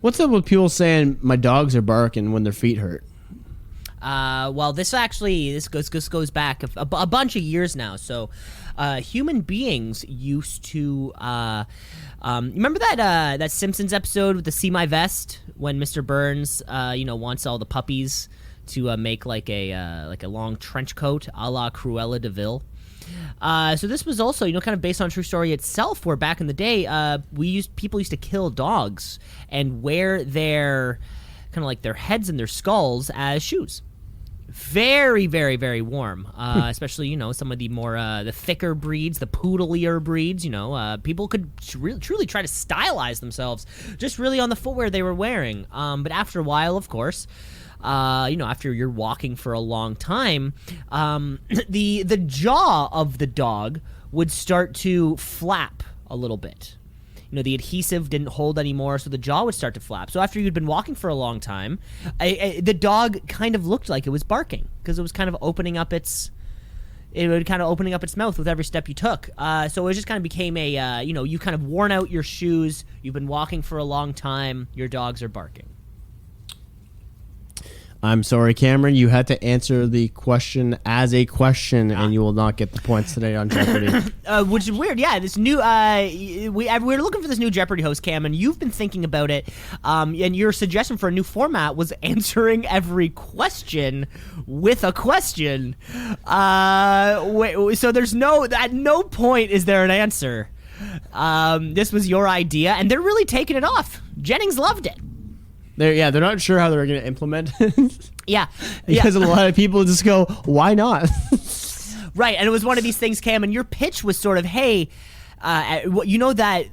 What's up with people saying my dogs are barking when their feet hurt? Well, this goes back a bunch of years now. So, human beings used to. Remember that Simpsons episode with the "See My Vest" when Mr. Burns, wants all the puppies to make like a long trench coat, a la Cruella de Vil. So this was also, kind of based on a true story itself, where back in the day, people used to kill dogs and wear their kind of like their heads and their skulls as shoes. Very, very, very warm, especially, some of the more, the thicker breeds, the poodleier breeds, people could truly try to stylize themselves just really on the footwear they were wearing. But after a while, of course, after you're walking for a long time, the jaw of the dog would start to flap a little bit. The adhesive didn't hold anymore, so the jaw would start to flap. So after you'd been walking for a long time, the dog kind of looked like it was barking because it was kind of opening up its mouth with every step you took. So it just kind of became you kind of worn out your shoes. You've been walking for a long time. Your dogs are barking. I'm sorry, Cameron. You had to answer the question as a question, and you will not get the points today on Jeopardy. Which is weird. Yeah, this new we're looking for this new Jeopardy host, Cam, and you've been thinking about it. And your suggestion for a new format was answering every question with a question. So there's at no point is there an answer. This was your idea, and they're really taking it off. Jennings loved it. They're not sure how they're going to implement it. Yeah. Because a lot of people just go, why not? Right, and it was one of these things, Cam, and your pitch was sort of, hey, that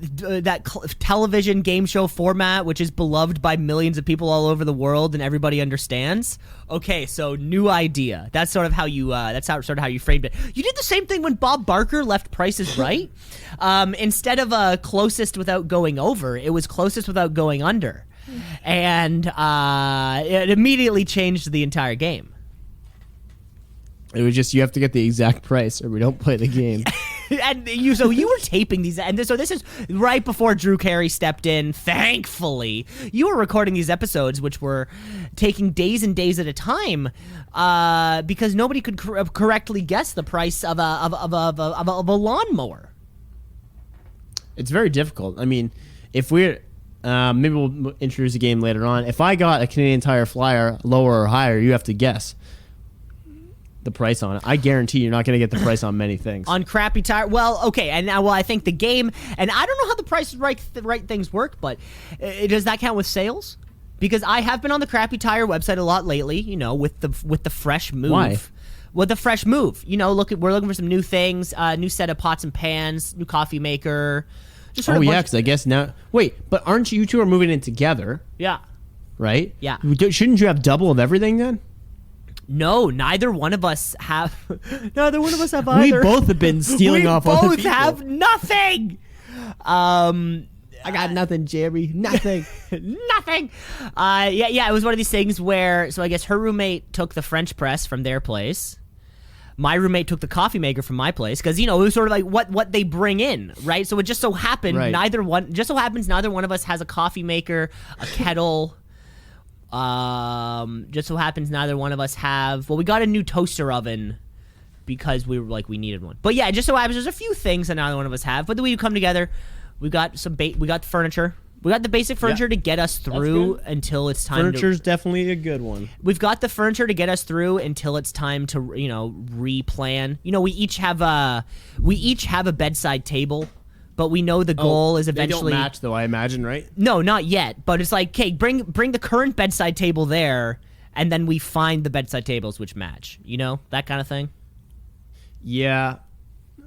television game show format, which is beloved by millions of people all over the world and everybody understands. Okay, so new idea. That's sort of how you. How you framed it. You did the same thing when Bob Barker left Price is Right. Instead of closest without going over, it was closest without going under. And it immediately changed the entire game. It was just, you have to get the exact price or we don't play the game. And you were taping these, and so this is right before Drew Carey stepped in. Thankfully, you were recording these episodes, which were taking days and days at a time, because nobody could correctly guess the price of a lawnmower. It's very difficult. I mean, if we're maybe we'll introduce a game later on. If I got a Canadian Tire Flyer, lower or higher, you have to guess the price on it. I guarantee you're not going to get the price on many things. On crappy tire? Well, okay. And now, I think the game, and I don't know how the Price is Right things work, but does that count with sales? Because I have been on the Crappy Tire website a lot lately, with the fresh move. Why? With the fresh move. We're looking for some new things, new set of pots and pans, new coffee maker. Because I guess now... Wait, but aren't you two are moving in together? Yeah. Right? Yeah. Shouldn't you have double of everything then? No, neither one of us have... Neither one of us have either. We both have been stealing off other people. We both have nothing! I got nothing, Jerry. Nothing. Nothing! It was one of these things where... So I guess her roommate took the French press from their place. My roommate took the coffee maker from my place because it was sort of like what they bring in, right? So it just so happened neither one of us has a coffee maker, a kettle. Just so happens neither one of us have. Well, we got a new toaster oven because we were like we needed one. But yeah, just so happens there's a few things that neither one of us have. But then we come together. We got we got the furniture. We got the basic furniture to get us through until it's time. Furniture's definitely a good one. We've got the furniture to get us through until it's time to, replan. We each have a bedside table, but we know the goal is eventually. They don't match though, I imagine, right? No, not yet. But it's like, okay, bring the current bedside table there, and then we find the bedside tables which match. That kind of thing. Yeah.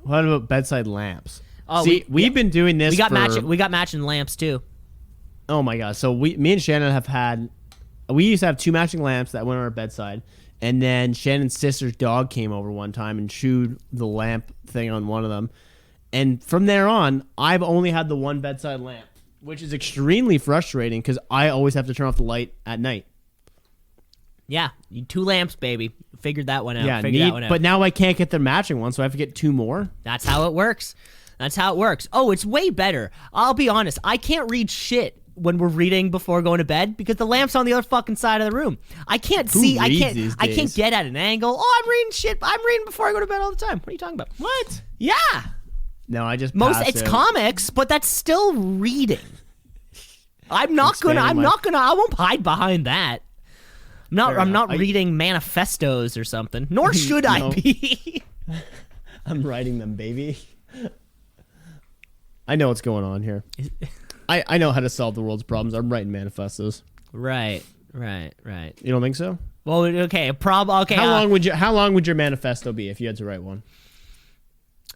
What about bedside lamps? Oh, we've been doing this. We got matching lamps too. Oh my god! So me and Shannon we used to have two matching lamps that went on our bedside, and then Shannon's sister's dog came over one time and chewed the lamp thing on one of them, and from there on, I've only had the one bedside lamp, which is extremely frustrating because I always have to turn off the light at night. Yeah, 2 lamps, baby. Figured that one out. Yeah, but now I can't get the matching one, so I have to get 2 more. That's how it works. Oh, it's way better. I'll be honest. I can't read shit when we're reading before going to bed because the lamp's on the other fucking side of the room. I can't see. I can't get at an angle. Oh, I'm reading shit. I'm reading before I go to bed all the time. What are you talking about? What? Yeah. No, I just it's comics, but that's still reading. I won't hide behind that. I'm not reading manifestos or something. Nor should I be. I'm writing them, baby. I know what's going on here. I know how to solve the world's problems. I'm writing manifestos. Right. You don't think so? Well, okay. Okay. How long would your manifesto be if you had to write one?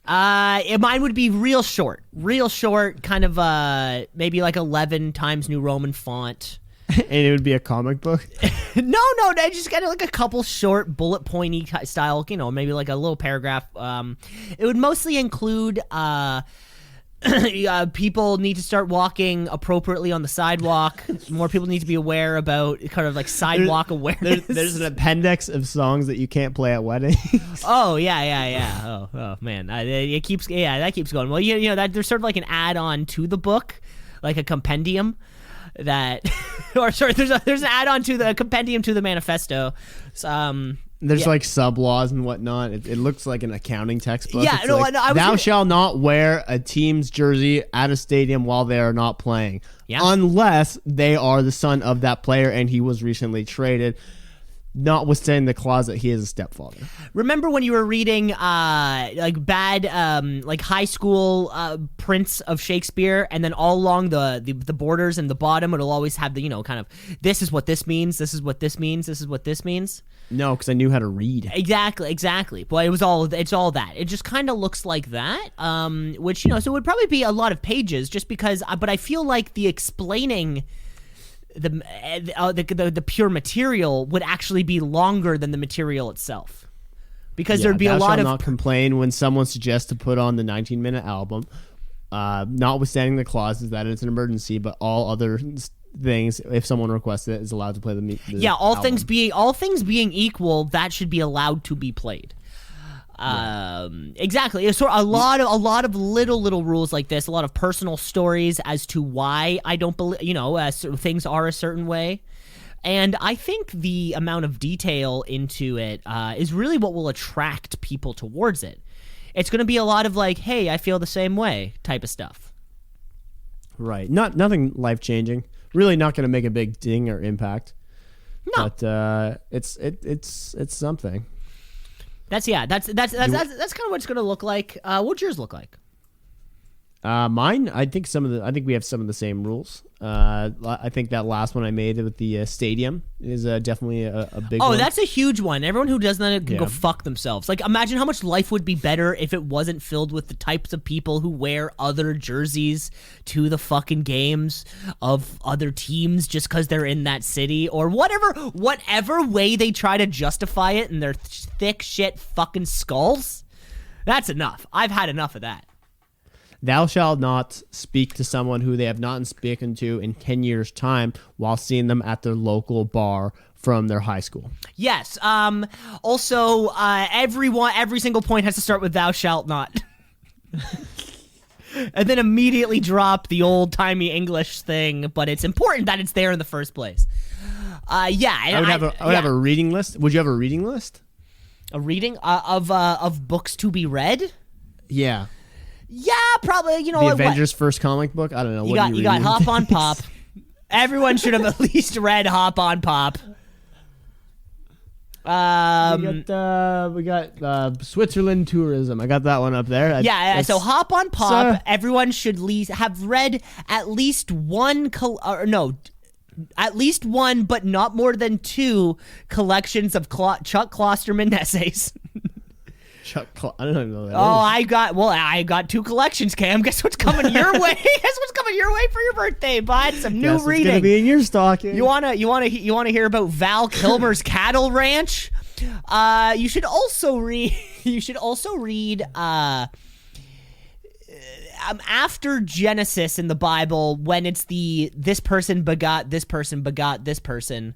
Mine would be real short, kind of maybe like 11 Times New Roman font. And it would be a comic book? No, I just got like a couple short bullet pointy style, maybe like a little paragraph. It would mostly include people need to start walking appropriately on the sidewalk. More people need to be aware about kind of like sidewalk awareness. There's an appendix of songs that you can't play at weddings. Oh yeah. Oh man, that keeps going. Well, that there's sort of like an add-on to the book, like a compendium. There's an add-on to the compendium to the manifesto. There's like sub laws and whatnot. It looks like an accounting textbook. Yeah, thou shall not wear a team's jersey at a stadium while they are not playing, unless they are the son of that player and he was recently traded. Notwithstanding the clause that he is a stepfather. Remember when you were reading like bad like high school prints of Shakespeare, and then all along the borders and the bottom it'll always have the kind of this is what this means, this is what this means, this is what this means. No, because I knew how to read. Exactly. But it's all that. It just kind of looks like that. Which so it would probably be a lot of pages, just because. But I feel like the explaining the pure material would actually be longer than the material itself, because there'd be a lot of. Not complain when someone suggests to put on the 19-minute album, notwithstanding the clauses that it's an emergency, but all other things, if someone requests it, is allowed to play the all album. things being equal, that should be allowed to be played. Exactly. It's a lot of little rules like this, a lot of personal stories as to why I don't believe, things are a certain way. And I think the amount of detail into it is really what will attract people towards it. It's going to be a lot of like, hey, I feel the same way type of stuff. Right. Nothing life-changing. Really not going to make a big ding or impact. No. But it's something. That's kind of what it's going to look like. What'd yours look like? Mine, I think we have some of the same rules. I think that last one I made with the stadium is definitely a big one. Oh, that's a huge one. Everyone who does that can go fuck themselves. Like, imagine how much life would be better if it wasn't filled with the types of people who wear other jerseys to the fucking games of other teams just because they're in that city, or whatever way they try to justify it in their thick shit fucking skulls. That's enough. I've had enough of that. Thou shalt not speak to someone who they have not spoken to in 10 years' time while seeing them at their local bar from their high school. Yes. Also, every single point has to start with thou shalt not. And then immediately drop the old-timey English thing, but it's important that it's there in the first place. I would have a reading list. Would you have a reading list? A reading of books to be read? Yeah. Yeah, probably. The Avengers' first comic book. I don't know. You got Hop on Pop. Everyone should have at least read Hop on Pop. We got Switzerland tourism. I got that one up there. So Hop on Pop. Everyone should have read at least one. At least one, but not more than two collections of Chuck Klosterman essays. I don't even know that. I got two collections, Cam. Guess what's coming your way? Guess what's coming your way for your birthday, bud? Some new reading. It's gonna be in your stocking. You wanna hear about Val Kilmer's cattle ranch? You should also read. After Genesis in the Bible, when it's this person begot this person begot this person.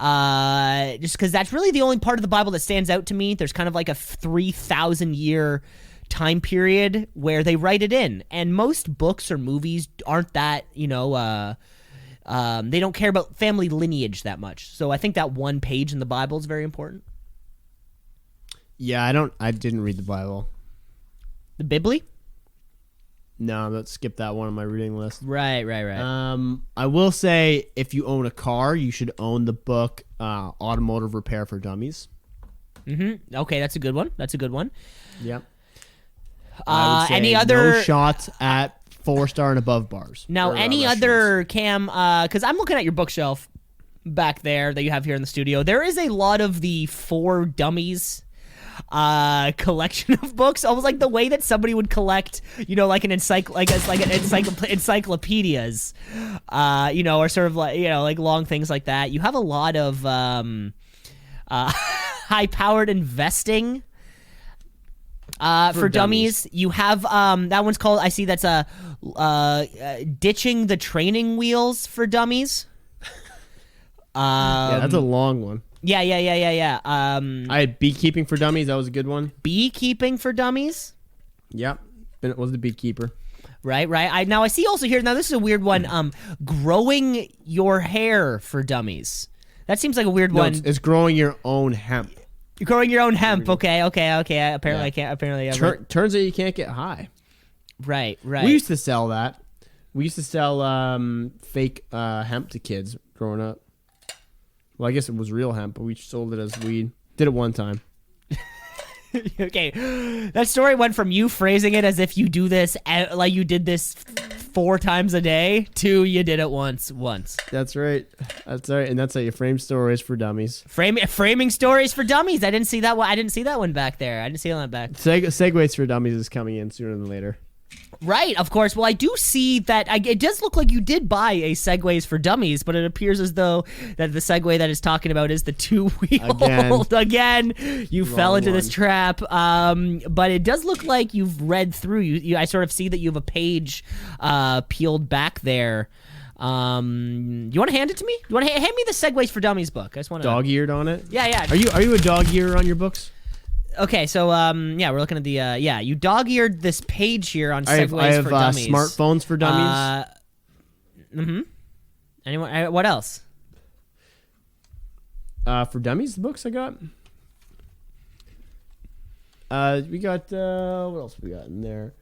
Just because that's really the only part of the Bible that stands out to me. There's kind of like a 3,000 year time period where they write it in, and most books or movies aren't that They don't care about family lineage that much. So I think that one page in the Bible is very important. Yeah, I didn't read the Bible. The Bibli? No, let's skip that one on my reading list. Right. I will say, if you own a car, you should own the book Automotive Repair for Dummies. Mm-hmm. Okay, that's a good one. Yep. Any other no shots at 4-star and above bars? Now, any other Cam? Because I'm looking at your bookshelf back there that you have here in the studio. There is a lot of the For Dummies collection of books, almost like the way that somebody would collect, like an encyclopedias, or sort of like long things like that. You have a lot of high-powered investing for dummies. You have that one's called. I see that's ditching the training wheels for dummies. Yeah, that's a long one. Yeah. I had Beekeeping for Dummies. That was a good one. Beekeeping for Dummies? Yep. It was the beekeeper. Right. I see also here, now this is a weird one, growing your hair for dummies. That seems like a weird one. It's growing your own hemp. You're growing your own hemp. Okay. Apparently yeah. I can't. Apparently turns out you can't get high. Right. We used to sell that. We used to sell fake hemp to kids growing up. Well, I guess it was real hemp, but we sold it as weed. Did it one time. Okay. That story went from you phrasing it as if you do this, like you did this 4 times a day, to you did it once. That's right. And that's how you frame stories for dummies. Framing stories for dummies. I didn't see that one. I didn't see that one back there. I didn't see that back. Segways for Dummies is coming in sooner than later. Right, of course. Well, I do see that it does look like you did buy a Segways for Dummies, but it appears as though that the Segway that is talking about is the 2-wheeled. Again, you fell into this trap. But it does look like you've read through. I sort of see that you have a page peeled back there. You want to hand it to me? You want to hand me the Segways for Dummies book? I just want to dog-eared on it. Yeah. Are you a dog-earer on your books? Okay, so we're looking at the you dog-eared this page here on Segways for Dummies. Smartphones for Dummies. Anyone? What else? For Dummies, the books I got. We got what else we got in there?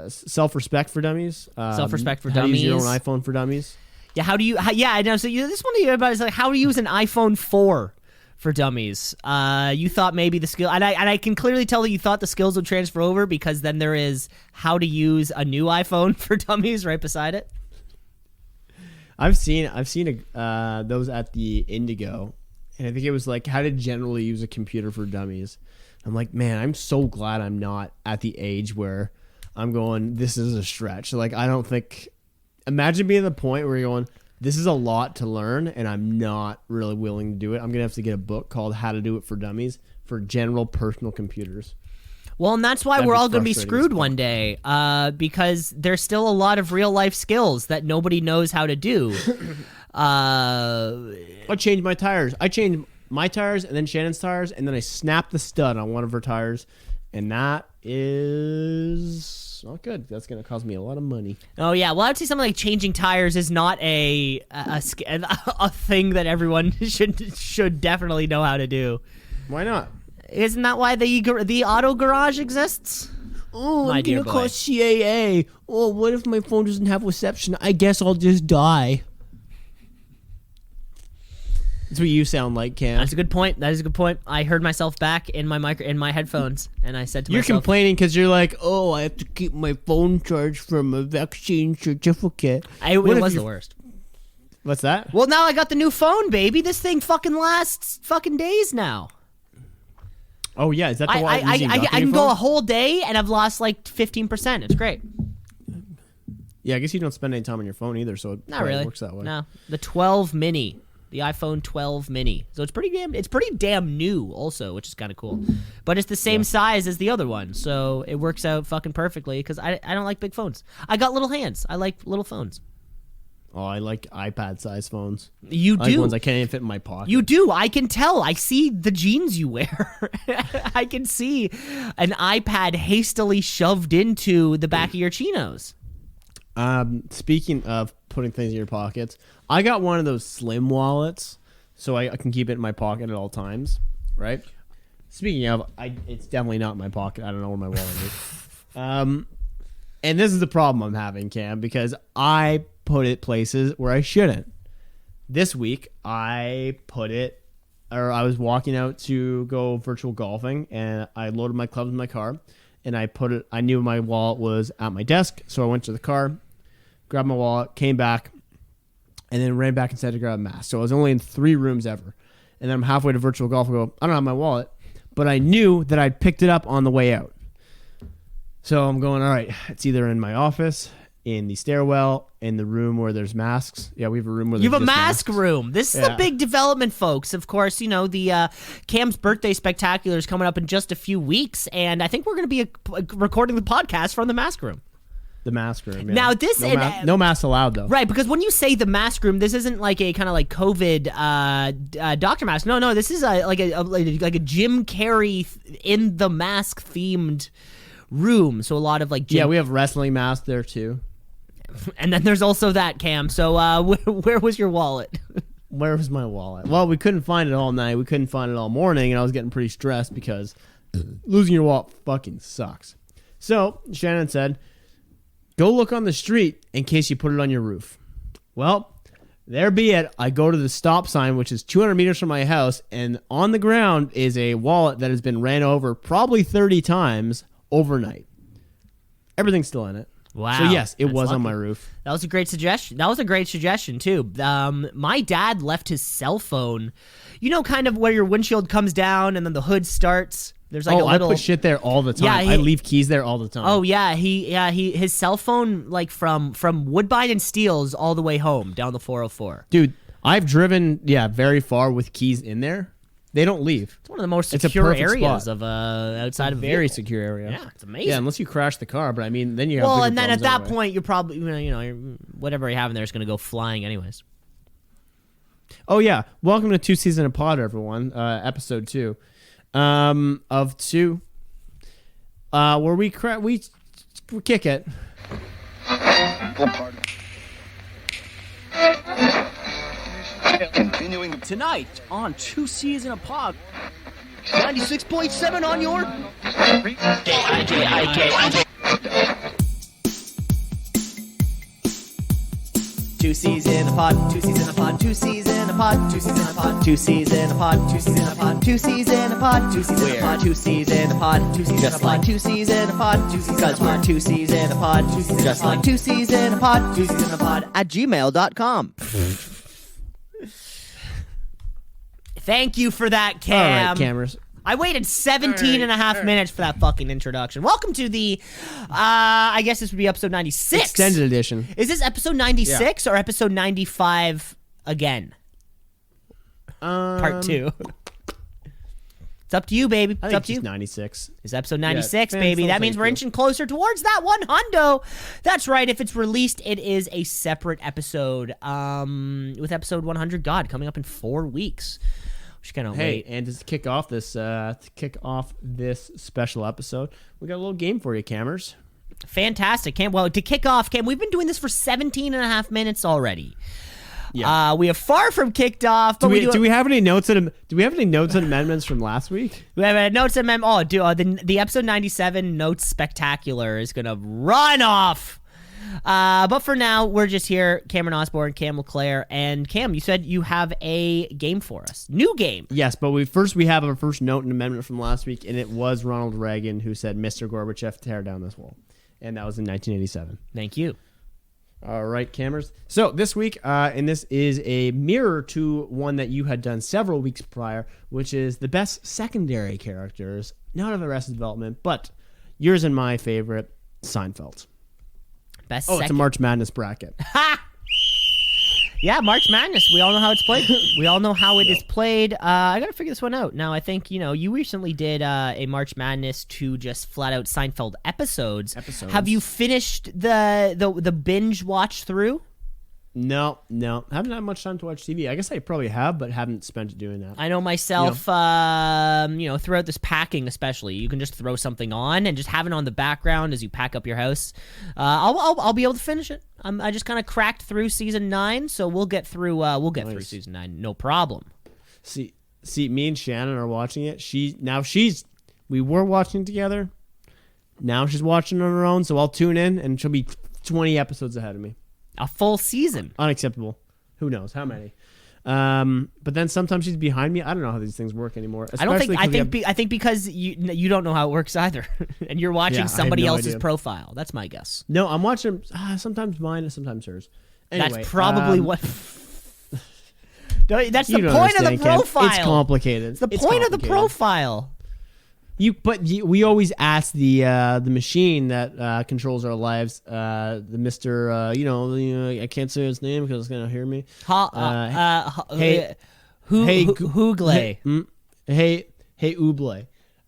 Self-respect for Dummies. Self-respect for how Dummies. To use your own iPhone for Dummies. Yeah, I know. So this one about is like how to use an iPhone 4 for dummies. You thought maybe the skill, and I can clearly tell that you thought the skills would transfer over, because then there is how to use a new iPhone for dummies right beside it. I've seen those at the Indigo, and I think it was like how to generally use a computer for dummies. I'm like, man, I'm so glad I'm not at the age where I'm going, this is a stretch. Like, I don't think, imagine being at the point where you're going, this is a lot to learn, and I'm not really willing to do it. I'm going to have to get a book called How to Do It for Dummies for general personal computers. Well, and that's why we're all going to be screwed one day, because there's still a lot of real-life skills that nobody knows how to do. I changed my tires. I changed my tires and then Shannon's tires, and then I snapped the stud on one of her tires, and that is not good. That's going to cost me a lot of money. Oh yeah, well, I would say something like changing tires is not a thing that everyone should definitely know how to do. Why not? Isn't that why the auto garage exists? Oh, I'm going to call CAA. Oh, what if my phone doesn't have reception? I guess I'll just die. That's what you sound like, Cam. That's a good point. That is a good point. I heard myself back in my headphones, and I said to myself, "You're complaining because you're like, oh, I have to keep my phone charged from a vaccine certificate." It was the worst. What's that? Well, now I got the new phone, baby. This thing fucking lasts fucking days now. Oh yeah, is that the one? I can go a whole day and I've lost like 15%. It's great. Yeah, I guess you don't spend any time on your phone either, so it not really works that way. No, the 12 mini. The iPhone 12 mini. So it's pretty damn new also, which is kind of cool. But it's the same size as the other one, so it works out fucking perfectly because I don't like big phones. I got little hands. I like little phones. Oh, I like iPad-sized phones. You do? I like ones I can't even fit in my pocket. You do. I can tell. I see the jeans you wear. I can see an iPad hastily shoved into the back of your chinos. Speaking of putting things in your pockets, I got one of those slim wallets, so I can keep it in my pocket at all times, right? Speaking of, it's definitely not in my pocket. I don't know where my wallet is. And this is the problem I'm having, Cam, because I put it places where I shouldn't. This week, I was walking out to go virtual golfing, and I loaded my clubs in my car, and I knew my wallet was at my desk, so I went to the car, grabbed my wallet, came back, and then ran back inside to grab a mask. So I was only in 3 rooms ever. And then I'm halfway to virtual golf and go, I don't have my wallet. But I knew that I'd picked it up on the way out. So I'm going, all right, it's either in my office, in the stairwell, in the room where there's masks. Yeah, we have a room where there's You have a just mask masks. room. This is a big development, folks. Of course, the Cam's birthday spectacular is coming up in just a few weeks, and I think we're going to be recording the podcast from the mask room. The mask room. Yeah. Now this no masks allowed though. Right, because when you say the mask room, this isn't like a kind of like COVID doctor mask. No, this is like a Jim Carrey in the mask themed room. So a lot of like Yeah, we have wrestling masks there too. And then there's also that, Cam. So where was your wallet? Where was my wallet? Well, we couldn't find it all night. We couldn't find it all morning, and I was getting pretty stressed because losing your wallet fucking sucks. So Shannon said, go look on the street in case you put it on your roof. Well, there be it. I go to the stop sign, which is 200 meters from my house, and on the ground is a wallet that has been ran over probably 30 times overnight. Everything's still in it. Wow. So yes, it That's was on lucky. my roof. That was a great suggestion too. My dad left his cell phone, kind of where your windshield comes down and then the hood starts. There's like a little. I put shit there all the time. Yeah, I leave keys there all the time. Oh yeah, his cell phone like from Woodbine and Steeles all the way home down the 404. Dude, I've driven very far with keys in there. They don't leave. It's one of the most It's a secure perfect areas spot. of outside of a Very vehicle. secure area. Yeah, it's amazing. Yeah, unless you crash the car, but I mean, then you have. Well, bigger and then at problems that anyway. point, you're probably whatever you have in there is going to go flying anyways. Oh yeah, welcome to 2ceesinapod, everyone. Episode 2, of 2, where we kick it. Continuing Tonight on Two C's in a Pod, 96.7 on your Two C's in a pod, 2 C's in a pod, 2 C's in a pod, 2 C's in a pod, 2 C's in a pod, 2 C's in a pod, 2 C's in a pod, 2 C's in a pod, 2 C's in a pod, 2 C's in a pod, 2 C's in a pod, 2 C's because we're 2 C's in a pod, just like 2 C's in a pod, 2 C's in a pod at gmail.com. Thank you for that, Cam. All right, cameras. I waited 17 and a half minutes for that fucking introduction. Welcome to the, I guess this would be episdsode 96. Extended edition. Is this episode 96 or episode 95 again? Part 2. It's up to you, baby. It's I up think to you. it's 96. It's episode 96, Yeah, baby. fans That don't means take we're you. inching closer towards that one hundo. That's right. If it's released, it is a separate episode with episode 100 God coming up in 4 weeks. Just gonna Hey, wait. and to kick off this special episode, we got a little game for you, cammers. Fantastic, Cam. Well, to kick off, Cam, we've been doing this for 17 and a half minutes already. Yeah. We have far from kicked off. But Do we have any notes and amendments from last week? We have a notes and the episode 97 notes spectacular is gonna run off. But for now, we're just here, Cameron Osborne, Cam LeClaire, and Cam, you said you have a game for us. New game. Yes, but we have our first note and amendment from last week, and it was Ronald Reagan who said, "Mr. Gorbachev, tear down this wall," and that was in 1987. Thank you. All right, cameras. So this week, and this is a mirror to one that you had done several weeks prior, which is the best secondary characters, not of Arrested Development, but yours and my favorite, Seinfeld. Best It's a March Madness bracket. Yeah, March Madness. We all know how it's played. We all know how it is played. I gotta figure this one out. Now, I think, you recently did a March Madness to just flat out Seinfeld episodes. Have you finished the binge watch through? No. Haven't had much time to watch TV. I guess I probably have, but haven't spent it doing that. I know myself, throughout this packing especially, you can just throw something on and just have it on the background as you pack up your house. I'll be able to finish it. I just kind of cracked through season 9, so we'll get through through season 9, no problem. See, me and Shannon are watching it. We were watching together. Now she's watching on her own, so I'll tune in, and she'll be 20 episodes ahead of me. A full season. Unacceptable. Who knows how many? But then sometimes she's behind me. I don't know how these things work anymore. I think because you don't know how it works either, and you're watching somebody else's profile. That's my guess. No, I'm watching sometimes mine and sometimes hers. Anyway, that's probably what. That's the point of the profile. It's complicated. It's the point of the profile. We always ask the machine that controls our lives, the Mr. I can't say his name because it's gonna hear me. Hey Hoogley. Hey Uble,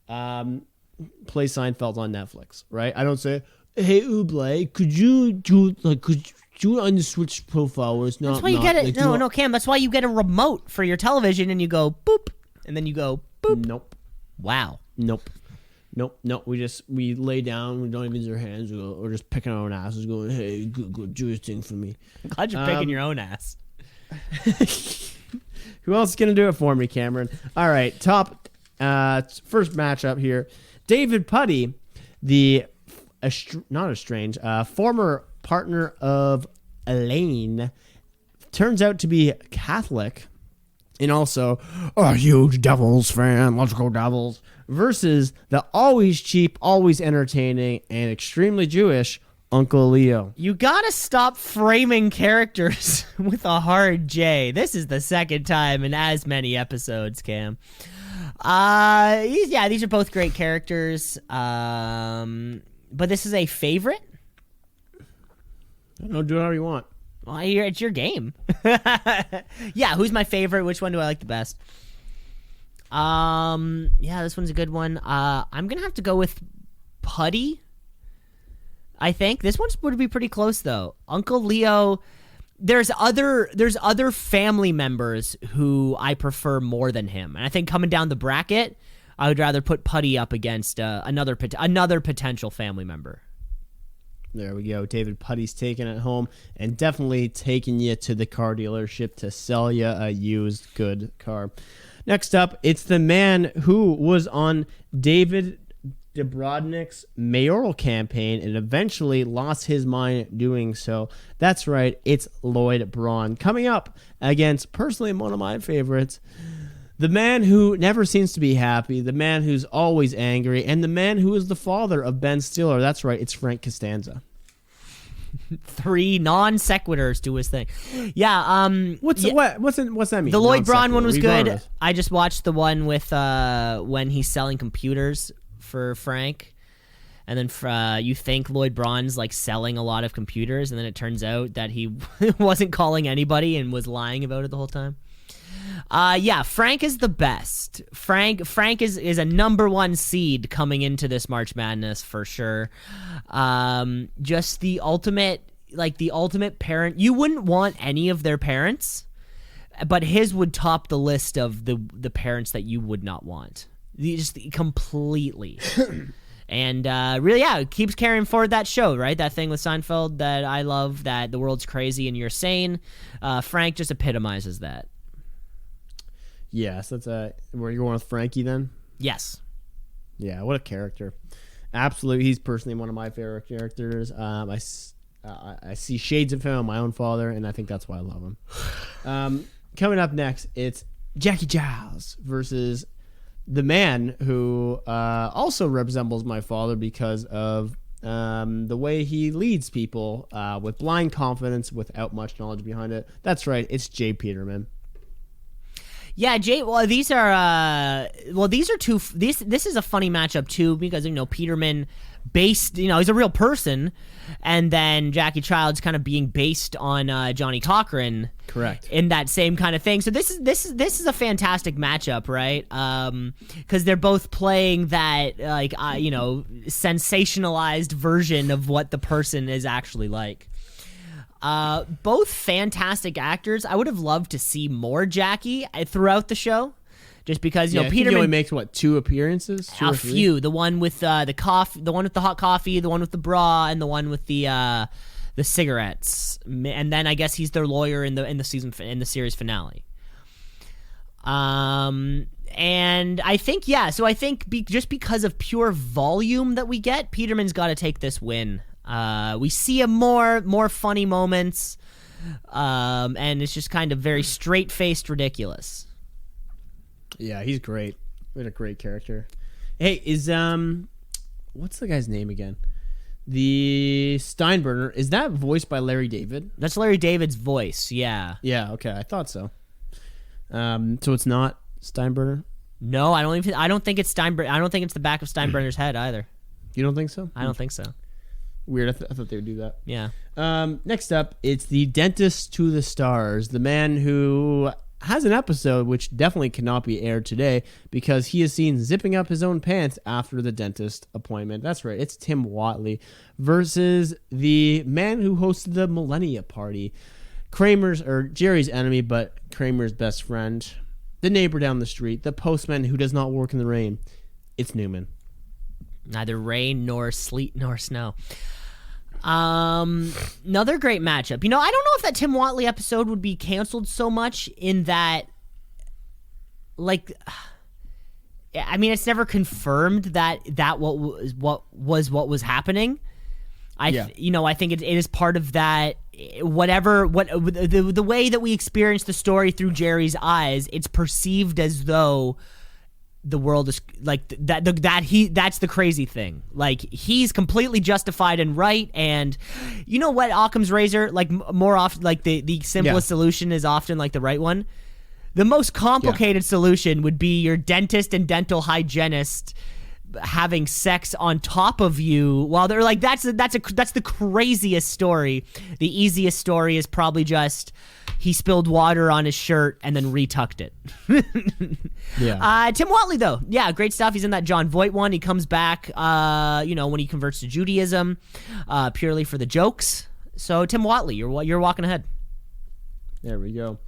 play Seinfeld on Netflix, right? I don't say, hey Uble, could you do on the Switch profile where it's not? That's why you get it. No, Cam. That's why you get a remote for your television, and you go boop, and then you go boop. Nope. Wow. Nope. We lay down. We don't even use our hands. We're just picking our own asses, going, "Hey, good, do your thing for me." I'm glad you're picking your own ass. Who else is gonna do it for me, Cameron? All right, top first matchup here. David Puddy, former partner of Elaine, turns out to be Catholic, and also a huge Devils fan. Let's go Devils. Versus the always cheap, always entertaining, and extremely Jewish Uncle Leo. You gotta stop framing characters with a hard J. This is the second time in as many episodes, Cam. These are both great characters. But this is a favorite? I don't know, do whatever you want. Well, it's your game. Yeah, who's my favorite? Which one do I like the best? This one's a good one. I'm gonna have to go with Puddy. I think this one's would be pretty close though. Uncle Leo. There's other family members who I prefer more than him, and I think coming down the bracket, I would rather put Puddy up against another potential family member. There we go. David Puddy's taking it home and definitely taking you to the car dealership to sell you a used good car. Next up, it's the man who was on David Dubrovnik's mayoral campaign and eventually lost his mind doing so. That's right, it's Lloyd Braun. Coming up against, personally, one of my favorites, the man who never seems to be happy, the man who's always angry, and the man who is the father of Ben Stiller. That's right, it's Frank Costanza. 3 non sequiturs to his thing. Yeah. What's that mean? The Lloyd Braun one was good. I just watched the one with when he's selling computers for Frank, and then you think Lloyd Braun's like selling a lot of computers, and then it turns out that he wasn't calling anybody and was lying about it the whole time. Frank is the best. Frank is a number 1 seed coming into this March Madness for sure. Just the ultimate parent. You wouldn't want any of their parents, but his would top the list of the parents that you would not want. Just completely. And really, it keeps carrying forward that show, right? That thing with Seinfeld that I love, that the world's crazy and you're sane. Frank just epitomizes that. Yes, that's where you're going with Frankie then? Yes. Yeah, what a character. Absolutely, he's personally one of my favorite characters. I see shades of him on my own father, and I think that's why I love him. Coming up next, it's Jackie Giles versus the man who also resembles my father because of the way he leads people with blind confidence without much knowledge behind it. That's right, it's Jay Peterman. Yeah, Jay. Well, these are two. This is a funny matchup too because Peterman, based, he's a real person, and then Jackie Childs kind of being based on Johnny Cochran. Correct. In that same kind of thing. So this is a fantastic matchup, right? Because they're both playing that sensationalized version of what the person is actually like. Both fantastic actors. I would have loved to see more Jackie throughout the show, just because I think he Peterman only makes 2 appearances. a few. The one with the coffee, the one with the hot coffee, the one with the bra, and the one with the cigarettes. And then I guess he's their lawyer in the series finale. And I think so I think just because of pure volume that we get, Peterman's got to take this win. We see more funny moments, and it's just kind of very straight-faced ridiculous. Yeah, he's great. What a great character. Hey, is what's the guy's name again? The Steinbrenner, is that voiced by Larry David? That's Larry David's voice. Yeah. Yeah. Okay, I thought so. So it's not Steinbrenner? No, I don't think it's Steinbrenner. I don't think it's the back of Steinbrenner's head either. You don't think so? I don't think so. Weird. I thought they would do that. Yeah. Next up, it's the Dentist to the Stars, the man who has an episode which definitely cannot be aired today because he is seen zipping up his own pants after the dentist appointment. That's right. It's Tim Whatley versus the man who hosted the Millennia Party, Jerry's enemy, but Kramer's best friend, the neighbor down the street, the postman who does not work in the rain. It's Newman. Neither rain nor sleet nor snow. Another great matchup. I don't know if that Tim Whatley episode would be canceled so much in that, it's never confirmed that what was happening. I think it is part of that. The way that we experience the story through Jerry's eyes, it's perceived as though the world is like that. That's the crazy thing. Like, he's completely justified and right. And you know what? Occam's razor, more often, the simplest solution is often the right one. The most complicated solution would be your dentist and dental hygienist having sex on top of you while they're that's the craziest story. The easiest story is probably just he spilled water on his shirt and then retucked it. Tim Whatley, though, great stuff. He's in that John Voight one. He comes back when he converts to Judaism, purely for the jokes. So Tim Whatley, you're walking ahead. There we go.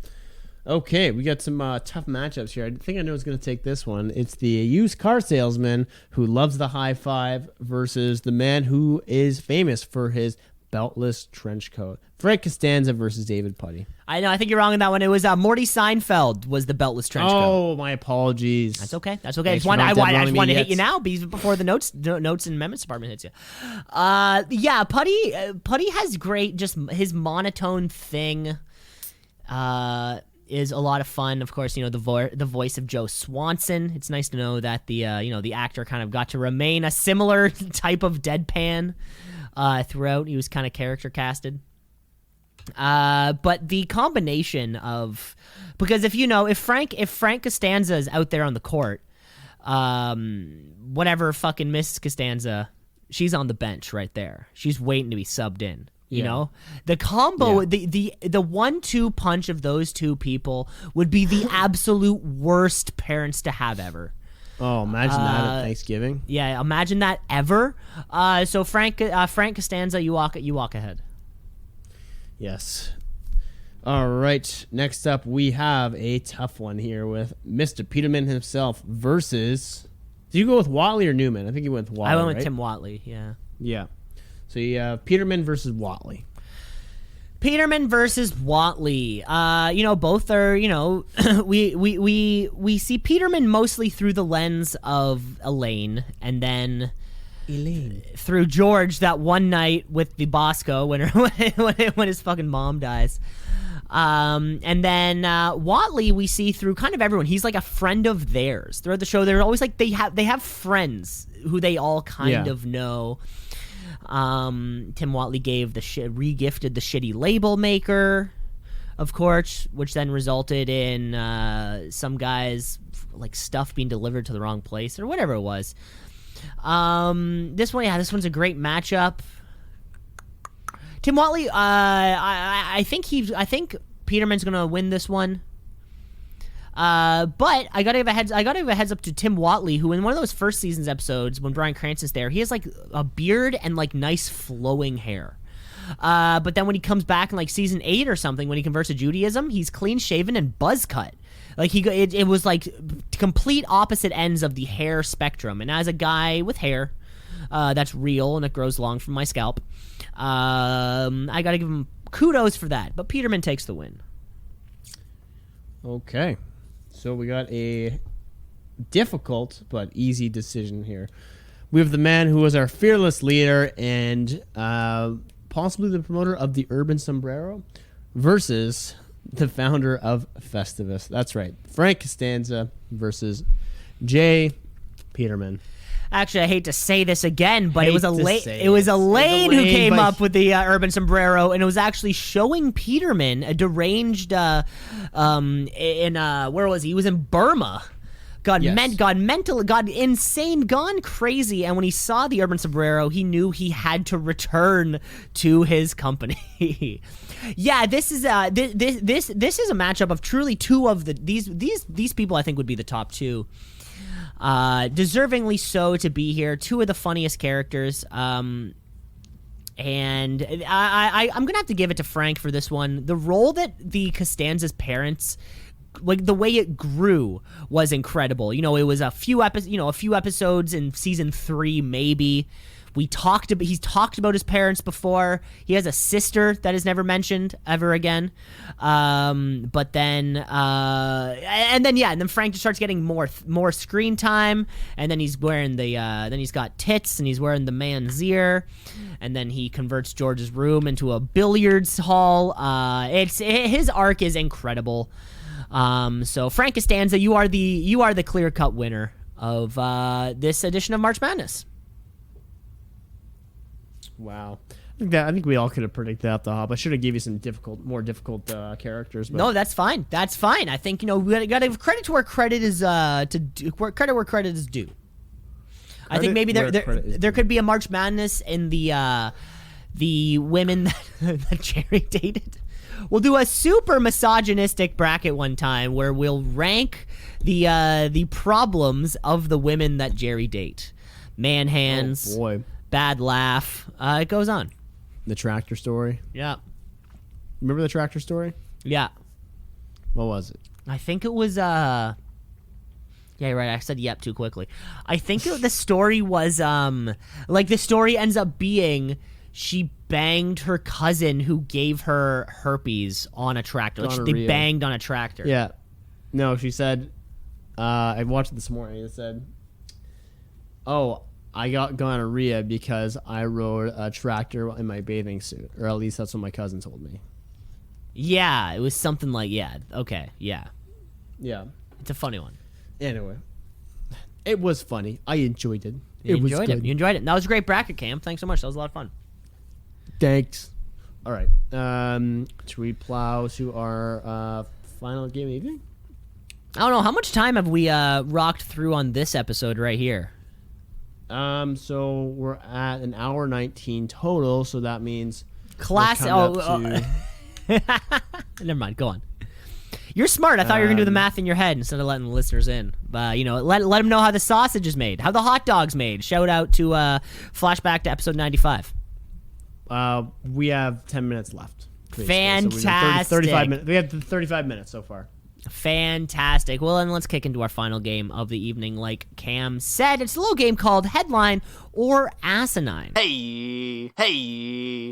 Okay, we got some tough matchups here. I think I know who's going to take this one. It's the used car salesman who loves the high five versus the man who is famous for his beltless trench coat. Frank Costanza versus David Puddy. I know. I think you're wrong on that one. It was Morty Seinfeld was the beltless trench coat. Oh, my apologies. That's okay. I just want to hit you now before the notes and amendments department hits you. Puddy has great, just his monotone thing. Is a lot of fun. Of course, the voice of Joe Swanson. It's nice to know that the actor kind of got to remain a similar type of deadpan throughout. He was kind of character casted. But the combination of, because if Frank Costanza is out there on the court, whatever fucking Miss Costanza, she's on the bench right there. She's waiting to be subbed in. The combo, the 1-2 punch of those two people would be the absolute worst parents to have ever. Oh, imagine that at Thanksgiving. Yeah, imagine that ever. So Frank Costanza, you walk ahead. Yes. All right. Next up, we have a tough one here with Mr. Peterman himself versus. Did you go with Whatley or Newman? I think you went with Whatley. I went with Tim Whatley. Yeah. Yeah. So you have Peterman versus Whatley. Peterman versus Whatley. Both are, we see Peterman mostly through the lens of Elaine, and then through George that one night with the Bosco when his fucking mom dies. And then Whatley we see through kind of everyone. He's like a friend of theirs. Throughout the show, they're always they have friends who they all kind of know. Tim Whatley re-gifted the shitty label maker, of course, which then resulted in some guys stuff being delivered to the wrong place or whatever it was. This one's a great matchup. Tim Whatley, I think Peterman's gonna win this one. But I gotta give a heads up to Tim Whatley, who in one of those first season's episodes when Bryan Cranston's there, he has a beard and nice flowing hair. But then when he comes back in like season 8 or something, when he converts to Judaism, he's clean shaven and buzz cut. Like it was like complete opposite ends of the hair spectrum. And as a guy with hair that's real and it grows long from my scalp, I got to give him kudos for that. But Peterman takes the win. Okay. So we got a difficult but easy decision here. We have the man who was our fearless leader and possibly the promoter of the Urban Sombrero versus the founder of Festivus. That's right. Frank Costanza versus Jay Peterman. Actually, I hate to say this again, but Hate it was to Elaine. say It was it. Elaine It was who Elaine, came but up with the Urban Sombrero, and it was actually showing Peterman a deranged. Where was he? He was in Burma. Got insane, gone crazy, and when he saw the Urban Sombrero, he knew he had to return to his company. Yeah, this is this is a matchup of truly two of these people I think would be the top two. Deservingly so to be here. Two of the funniest characters. And I'm gonna have to give it to Frank for this one. The role that the Costanza's parents, like the way it grew, was incredible. You know, it was a few episodes in season 3, maybe. He's talked about his parents before. He has a sister that is never mentioned ever again. But then, and then Frank just starts getting more screen time. And then he's wearing then he's got tits and he's wearing the man's ear. And then he converts George's room into a billiards hall. His arc is incredible. So Frank Costanza, you are the clear-cut winner of this edition of March Madness. Wow. I think we all could have predicted that off the hop. I should have gave you some more difficult characters. But No, that's fine. That's fine. I think we got to give credit to where credit is where credit is due. I think maybe there could be a March Madness in the women that Jerry dated. We'll do a super misogynistic bracket one time where we'll rank the problems of the women that Jerry date. Man hands. Oh boy. Bad laugh. It goes on. The tractor story. Yeah. Remember the tractor story? Yeah. What was it? I think it was yeah, you're right. I said yep too quickly. I think the story was like the story ends up being she banged her cousin who gave her herpes on a tractor. Like they banged on a tractor. Yeah. No, she said I watched it this morning. It said, "Oh, I got gonorrhea because I rode a tractor in my bathing suit," or at least that's what my cousin told me. Yeah, it was something like okay, yeah. It's a funny one. Anyway, it was funny. I enjoyed it. You enjoyed it. That was a great bracket, Cam. Thanks so much. That was a lot of fun. Thanks. All right. Should we plow to our final game of the evening? I don't know. How much time have we rocked through on this episode right here? So we're at an hour 19 total, so that means Never mind, go on. You're smart. I thought you were gonna do the math in your head instead of letting the listeners in. But let them know how the sausage is made, how the hot dog's made. Shout out to flashback to episode 95. We have 10 minutes left. Fantastic. So 35 minutes. We have 35 minutes so far. Fantastic. Well, then let's kick into our final game of the evening. Like Cam said, it's a little game called Headline or Asinine. Hey,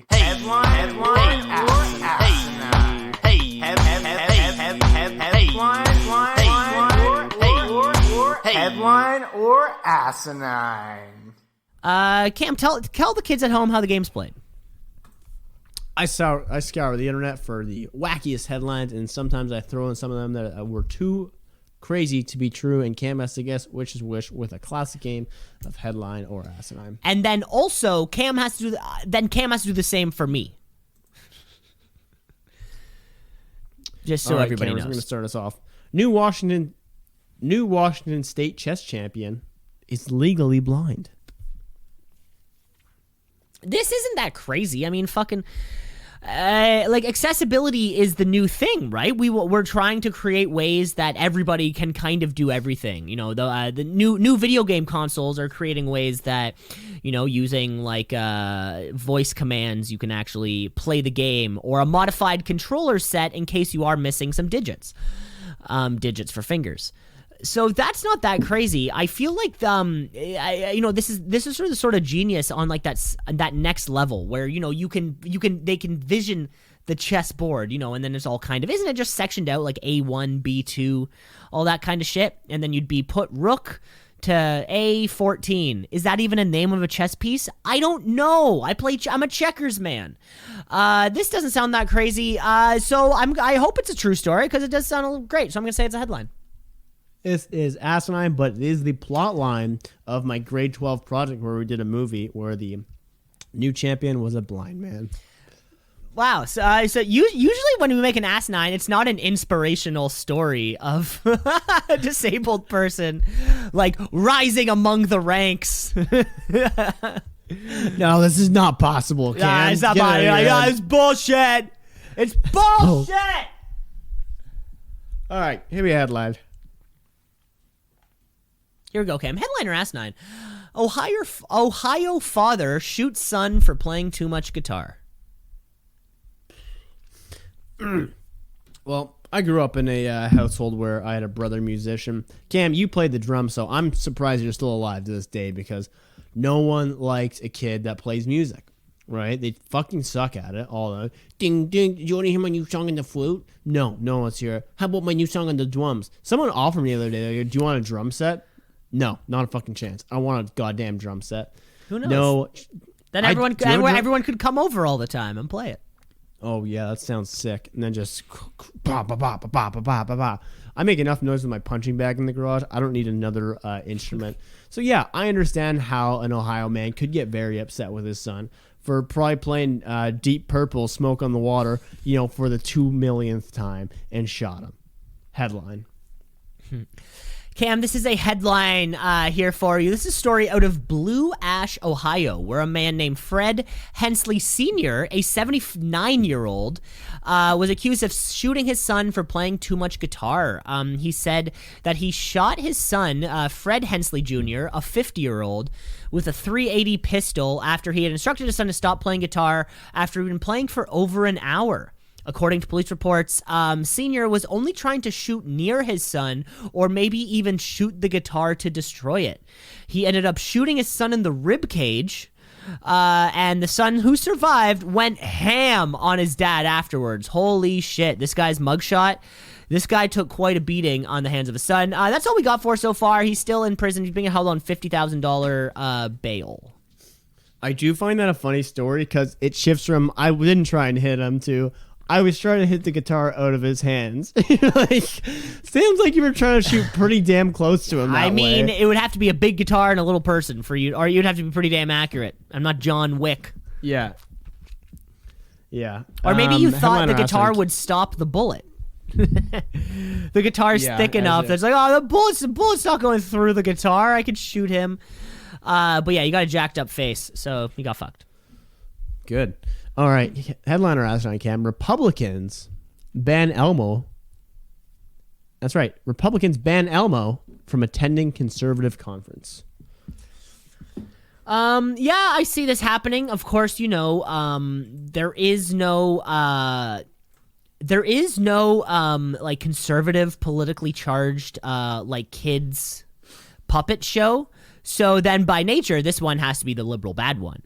headline or asinine. Headline or asinine. Cam, tell the kids at home how the game's played. I scour the internet for the wackiest headlines, and sometimes I throw in some of them that were too crazy to be true, and Cam has to guess which is which with a classic game of Headline or Assinine. And then also, Cam has to do the same for me. Just so everybody knows. We're going to start us off. New Washington State chess champion is legally blind. This isn't that crazy. I mean, fucking... like accessibility is the new thing, right? We're trying to create ways that everybody can kind of do everything. You know, the new video game consoles are creating ways that, you know, using like voice commands, you can actually play the game, or a modified controller set in case you are missing some digits for fingers. So that's not that crazy. I feel like this is sort of genius on like that next level where, you know, they can vision the chessboard, you know, and then it's all kind of, isn't it just sectioned out like A1, B2, all that kind of shit, and then you'd be put rook to A14. Is that even a name of a chess piece? I don't know. I'm a checkers man. This doesn't sound that crazy. So I hope it's a true story because it does sound great. So I'm gonna say it's a headline. This is asinine, but it is the plot line of my grade 12 project where we did a movie where the new champion was a blind man. Wow. So usually when we make an asinine, it's not an inspirational story of a disabled person like rising among the ranks. No, this is not possible, Cam. Nah, it's not possible. It's bullshit. It's bullshit. All right, here we headline. Here we go, Cam. Headline or asinine? Ohio father shoots son for playing too much guitar. Well, I grew up in a household where I had a brother musician. Cam, you played the drums, so I'm surprised you're still alive to this day because no one likes a kid that plays music, right? They fucking suck at it. All the ding, ding, do you want to hear my new song on the flute? No, let's hear it. How about my new song on the drums? Someone offered me the other day, do you want a drum set? No, not a fucking chance. I want a goddamn drum set. Who knows? No. Then everyone could come over all the time and play it. Oh, yeah, that sounds sick. And then just ba ba ba ba ba ba ba ba. I make enough noise with my punching bag in the garage. I don't need another instrument. So, yeah, I understand how an Ohio man could get very upset with his son for probably playing Deep Purple, Smoke on the Water, you know, for the 2 millionth time and shot him. Headline. Cam, this is a headline here for you. This is a story out of Blue Ash, Ohio, where a man named Fred Hensley Sr., a 79-year-old, was accused of shooting his son for playing too much guitar. He said that he shot his son, Fred Hensley Jr., a 50-year-old, with a .380 pistol after he had instructed his son to stop playing guitar after he'd been playing for over an hour. According to police reports, Senior was only trying to shoot near his son or maybe even shoot the guitar to destroy it. He ended up shooting his son in the rib cage, and the son who survived went ham on his dad afterwards. Holy shit, this guy's mugshot. This guy took quite a beating on the hands of his son. That's all we got for so far. He's still in prison. He's being held on $50,000 bail. I do find that a funny story because it shifts from I didn't try and hit him to I was trying to hit the guitar out of his hands. Like, seems like you were trying to shoot pretty damn close to him. That way. It would have to be a big guitar and a little person for you, or you'd have to be pretty damn accurate. I'm not John Wick. Yeah. Yeah. Or maybe you thought the guitar would stop the bullet. The guitar's thick enough. That's like, oh, the bullet's not going through the guitar. I could shoot him. But yeah, you got a jacked up face, so you got fucked. Good. All right, headline or asinine, Cam. Republicans ban Elmo. That's right. Republicans ban Elmo from attending conservative conference. Yeah, I see this happening. Of course, you know, there is no like conservative, politically charged, like kids puppet show. So then by nature, this one has to be the liberal bad one.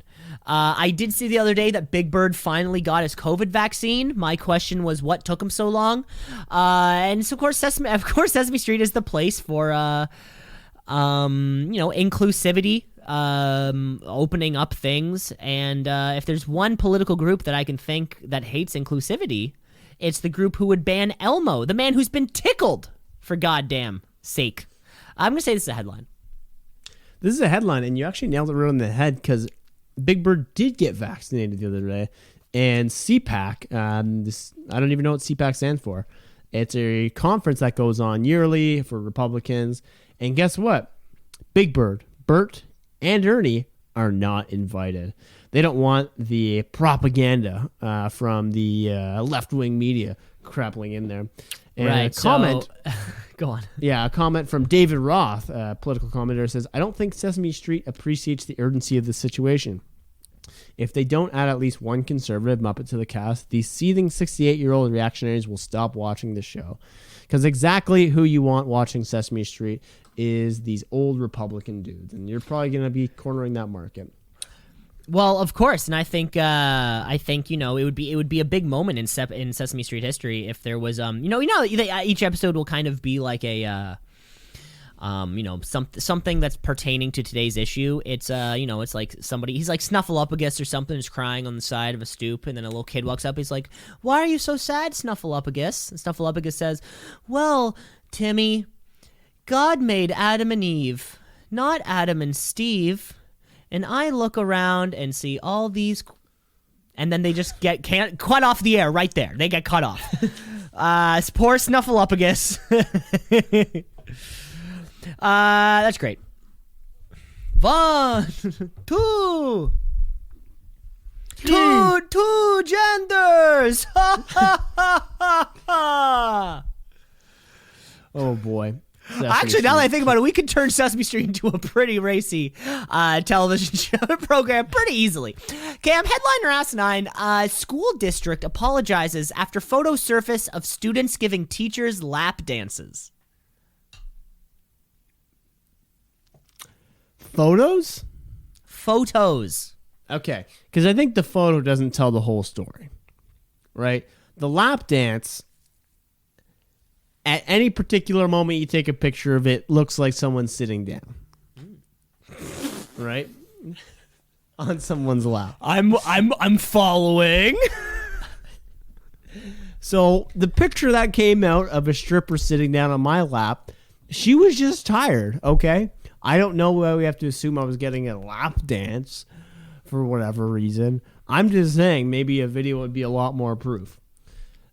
I did see the other day that Big Bird finally got his COVID vaccine. My question was, what took him so long? And so, of course, Sesame Street is the place for, inclusivity, opening up things. And if there's one political group that I can think that hates inclusivity, it's the group who would ban Elmo, the man who's been tickled, for goddamn sake. I'm going to say this is a headline. This is a headline, and you actually nailed it right on the head because Big Bird did get vaccinated the other day, and CPAC, I don't even know what CPAC stands for. It's a conference that goes on yearly for Republicans, and guess what? Big Bird, Bert, and Ernie are not invited. They don't want the propaganda from the left-wing media crappling in there. And Right. a comment. So, go on. Yeah, a comment from David Roth, a political commentator, says, I don't think Sesame Street appreciates the urgency of the situation. If they don't add at least one conservative Muppet to the cast, these seething 68-year-old reactionaries will stop watching the show. Because exactly who you want watching Sesame Street is these old Republican dudes. And you're probably going to be cornering that market. Well, of course, and I think it would be a big moment in Sesame Street history if there was each episode will kind of be like a something that's pertaining to today's issue. It's it's like he's like Snuffleupagus or something is crying on the side of a stoop, and then a little kid walks up. He's like, "Why are you so sad, Snuffleupagus?" And Snuffleupagus says, "Well, Timmy, God made Adam and Eve, not Adam and Steve. And I look around and see all these," and then they just can't cut off the air right there. They get cut off. Poor Snuffleupagus. That's great. 1, 2, two genders. Oh, boy. Actually, now that I think about it, we could turn Sesame Street into a pretty racy television show program pretty easily. Cam, headline or asinine, school district apologizes after photo surface of students giving teachers lap dances. Photos? Photos. Okay, because I think the photo doesn't tell the whole story, right? The lap dance, at any particular moment you take a picture of it, looks like someone's sitting down, right? On someone's lap. I'm following. So the picture that came out of a stripper sitting down on my lap, she was just tired, okay? I don't know why we have to assume I was getting a lap dance for whatever reason. I'm just saying maybe a video would be a lot more proof.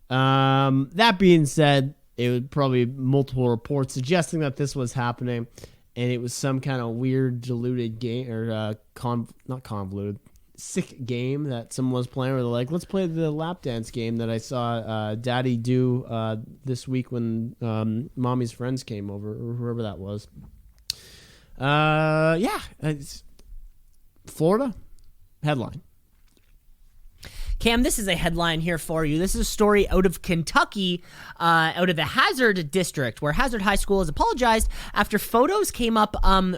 That being said, it was probably multiple reports suggesting that this was happening, and it was some kind of weird diluted game or not convoluted, sick game that someone was playing. Where they're like, let's play the lap dance game that I saw Daddy do this week when Mommy's friends came over, or whoever that was. It's Florida headline. Cam, this is a headline here for you. This is a story out of Kentucky, out of the Hazard district, where Hazard High School has apologized after photos came up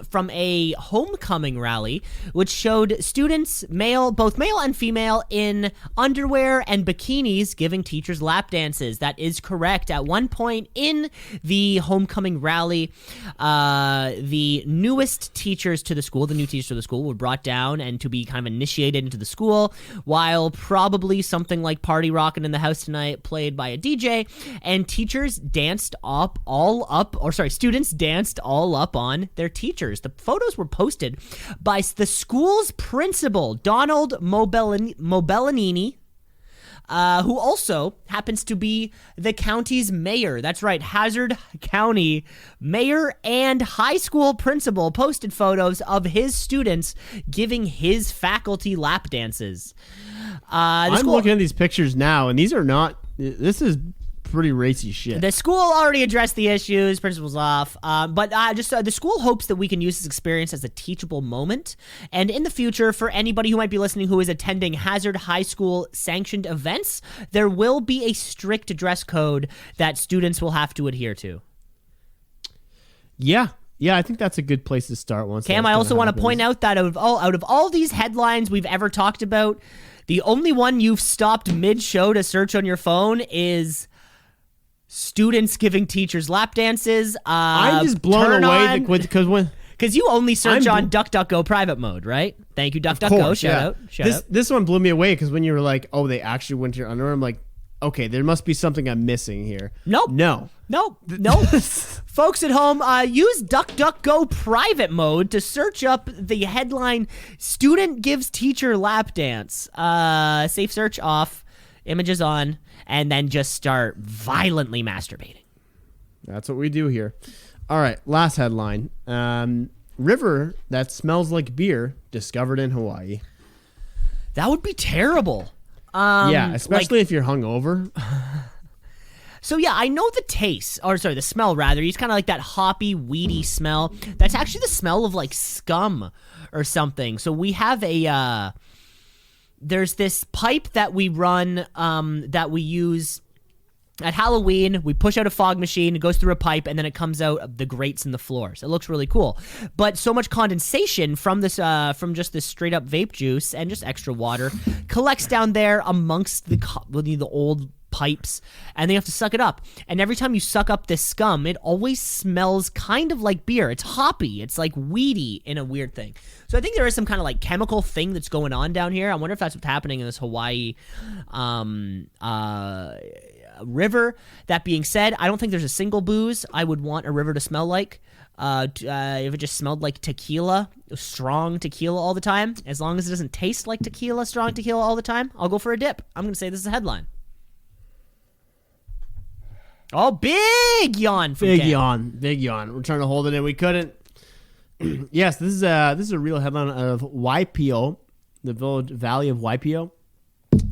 from a homecoming rally, which showed students, both male and female, in underwear and bikinis giving teachers lap dances. That is correct. At one point in the homecoming rally, the new teachers to the school were brought down and to be kind of initiated into the school, while probably something like Party Rockin' in the House Tonight played by a DJ, and students danced all up on their teachers. The photos were posted by the school's principal, Donald Mobellanini, who also happens to be the county's mayor. That's right, Hazard County mayor and high school principal posted photos of his students giving his faculty lap dances. I'm looking at these pictures now, and this is pretty racy shit. The school already addressed the issues. Principal's off. But the school hopes that we can use this experience as a teachable moment. And in the future, for anybody who might be listening who is attending Hazard High School sanctioned events, there will be a strict dress code that students will have to adhere to. Yeah, I think that's a good place to start. Cam, I also want to point out that out of all these headlines we've ever talked about, the only one you've stopped mid-show to search on your phone is students giving teachers lap dances. I'm just blown away because you only search on DuckDuckGo private mode, right? Thank you, DuckDuckGo. Shout out. This one blew me away because when you were like, "Oh, they actually went to your underwear," I'm like, "Okay, there must be something I'm missing here." Nope. No. Folks at home, use DuckDuckGo private mode to search up the headline, "Student gives teacher lap dance." Safe search off, images on, and then just start violently masturbating. That's what we do here. All right, last headline. River that smells like beer discovered in Hawaii. That would be terrible. Yeah, especially if you're hungover. So yeah, I know the taste, or sorry, the smell rather. It's kind of like that hoppy, weedy smell. That's actually the smell of like scum or something. So we have there's this pipe that we run, that we use at Halloween. We push out a fog machine, it goes through a pipe, and then it comes out of the grates in the floors. It looks really cool. But so much condensation from this, from just this straight up vape juice and just extra water collects down there amongst the old pipes, and they have to suck it up. And every time you suck up this scum, it always smells kind of like beer. It's hoppy. It's like weedy in a weird thing. So I think there is some kind of like chemical thing that's going on down here. I wonder if that's what's happening in this Hawaii river. That being said, I don't think there's a single booze I would want a river to smell like. If it just smelled like tequila, strong tequila all the time, as long as it doesn't taste like tequila, strong tequila all the time, I'll go for a dip. I'm going to say this is a headline. Oh, big yawn from Cam. Big yawn. We're trying to hold it in. We couldn't. Yes, this is a real headline of Waipio, the valley of Waipio,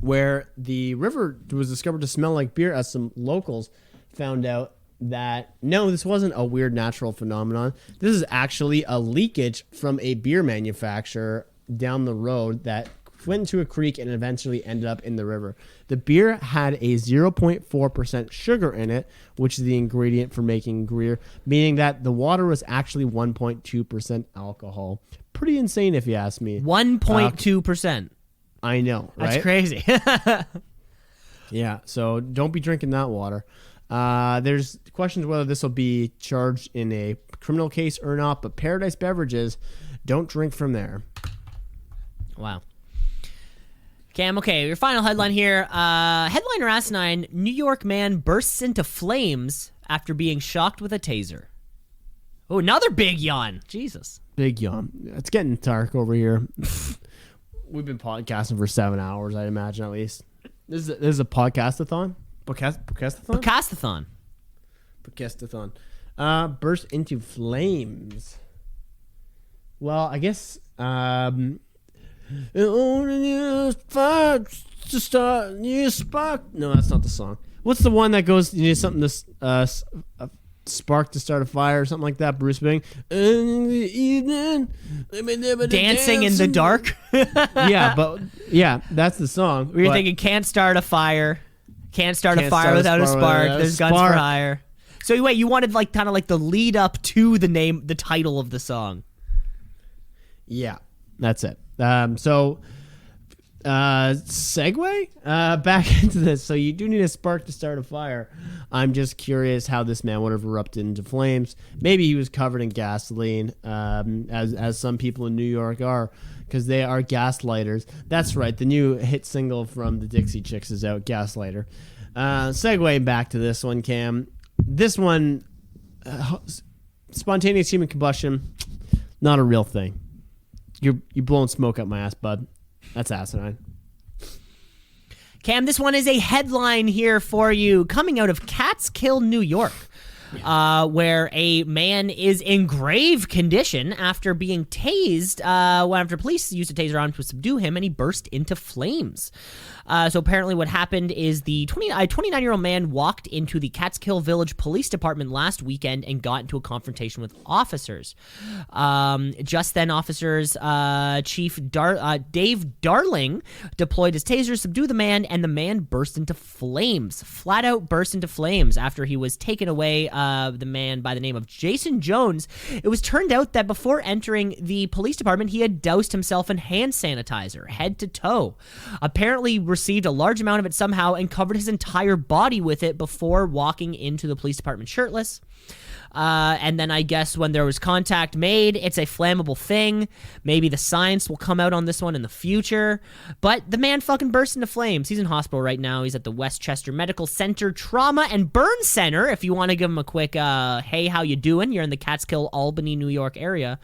where the river was discovered to smell like beer, as some locals found out that no, this wasn't a weird natural phenomenon. This is actually a leakage from a beer manufacturer down the road that went into a creek and eventually ended up in the river. The beer had a 0.4% sugar in it, which is the ingredient for making beer, meaning that the water was actually 1.2% alcohol. Pretty insane if you ask me. 1.2%. I know, right? That's crazy. Yeah, so don't be drinking that water. There's questions whether this will be charged in a criminal case or not, but Paradise Beverages, don't drink from there. Wow. Cam, okay, your final headline here. Headliner Assinine, New York man bursts into flames after being shocked with a taser. Oh, another big yawn. Jesus. Big yawn. It's getting dark over here. We've been podcasting for 7 hours, I imagine, at least. This is a podcast-a-thon? Podcastathon? Podcastathon. Burst into flames. Well, I guess... to start new spark. No, that's not the song. What's the one that goes? You need something to spark to start a fire or something like that. Bruce Bing. In the evening, Dancing in the dark. yeah, that's the song. We're thinking can't start a fire. Can't start a fire without a spark. There's guns for hire. So wait, you wanted like kind of like the lead up to the name, the title of the song. Yeah, that's it. Segue back into this. So you do need a spark to start a fire. I'm just curious how this man would have erupted into flames. Maybe he was covered in gasoline, as some people in New York are, because they are gaslighters. That's right. The new hit single from the Dixie Chicks is out, Gaslighter. Segue back to this one, Cam. This one, spontaneous human combustion, not a real thing. You're blowing smoke up my ass, bud. That's asinine. Cam, this one is a headline here for you coming out of Catskill, New York, where a man is in grave condition after being tased, after police used a taser on him to subdue him, and he burst into flames. So apparently what happened is the 29-year-old man walked into the Catskill Village Police Department last weekend and got into a confrontation with officers. Just then, officers, Chief Dave Darling deployed his taser to subdue the man, and the man burst into flames, flat out burst into flames after he was taken away, the man by the name of Jason Jones. It was turned out that before entering the police department, he had doused himself in hand sanitizer, head to toe. Apparently received a large amount of it somehow and covered his entire body with it before walking into the police department shirtless. And then I guess when there was contact made, it's a flammable thing. Maybe the science will come out on this one in the future. But the man fucking burst into flames. He's in hospital right now. He's at the Westchester Medical Center Trauma and Burn Center. If you want to give him a quick, hey, how you doing? You're in the Catskill, Albany, New York area.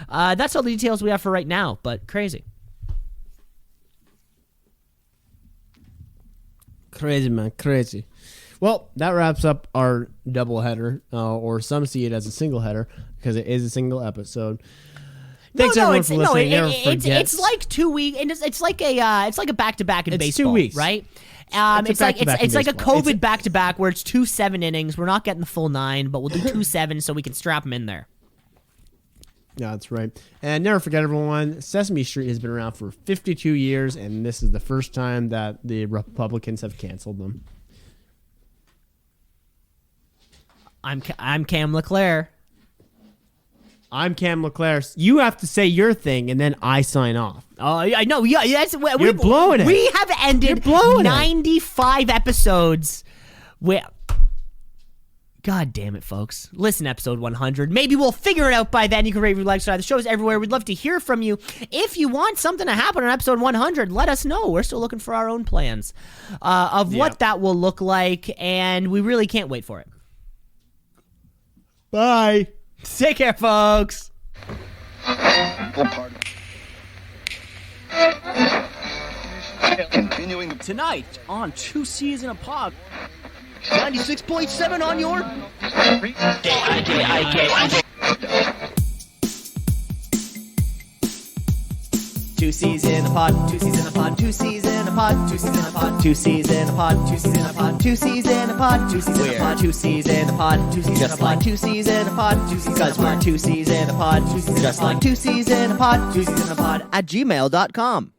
That's all the details we have for right now, but crazy. Crazy, man, crazy. Well, that wraps up our double header, or some see it as a single header because it is a single episode. Thanks everyone for listening. Never it's forgets. like 2 weeks, and it's like a back-to-back in It's baseball, 2 weeks. right? It's It's back-to-back in like a baseball. COVID back-to-back where it's 2 7 innings. We're not getting the full 9, but we'll do 2 7 so we can strap them in there. Yeah, that's right. And never forget, everyone, Sesame Street has been around for 52 years, and this is the first time that the Republicans have canceled them. I'm Cam LeClaire. I'm Cam LeClaire. You have to say your thing, and then I sign off. Oh, I know. Yeah, You're blowing it. We have ended You're blowing it. 95 episodes. God damn it, folks. Listen, episode 100. Maybe we'll figure it out by then. You can rate, review, like, subscribe. The show's everywhere. We'd love to hear from you. If you want something to happen on episode 100, let us know. We're still looking for our own plans of what that will look like, and we really can't wait for it. Bye. Take care, folks. Continuing tonight on Two C's in a Pod. 96.7 on your. Two C's in a pod, 2 C's in a pod, 2 C's in a pod, 2 C's in a pod, 2 C's in a pod, 2 C's in a pod, 2 C's in a pod, 2 C's in a pod, 2 C's in a pod, 2 C's in a pod, 2 C's in a pod, 2 C's because we're 2 C's in a pod, just like 2 C's in a pod, 2 C's in a pod at gmail.com.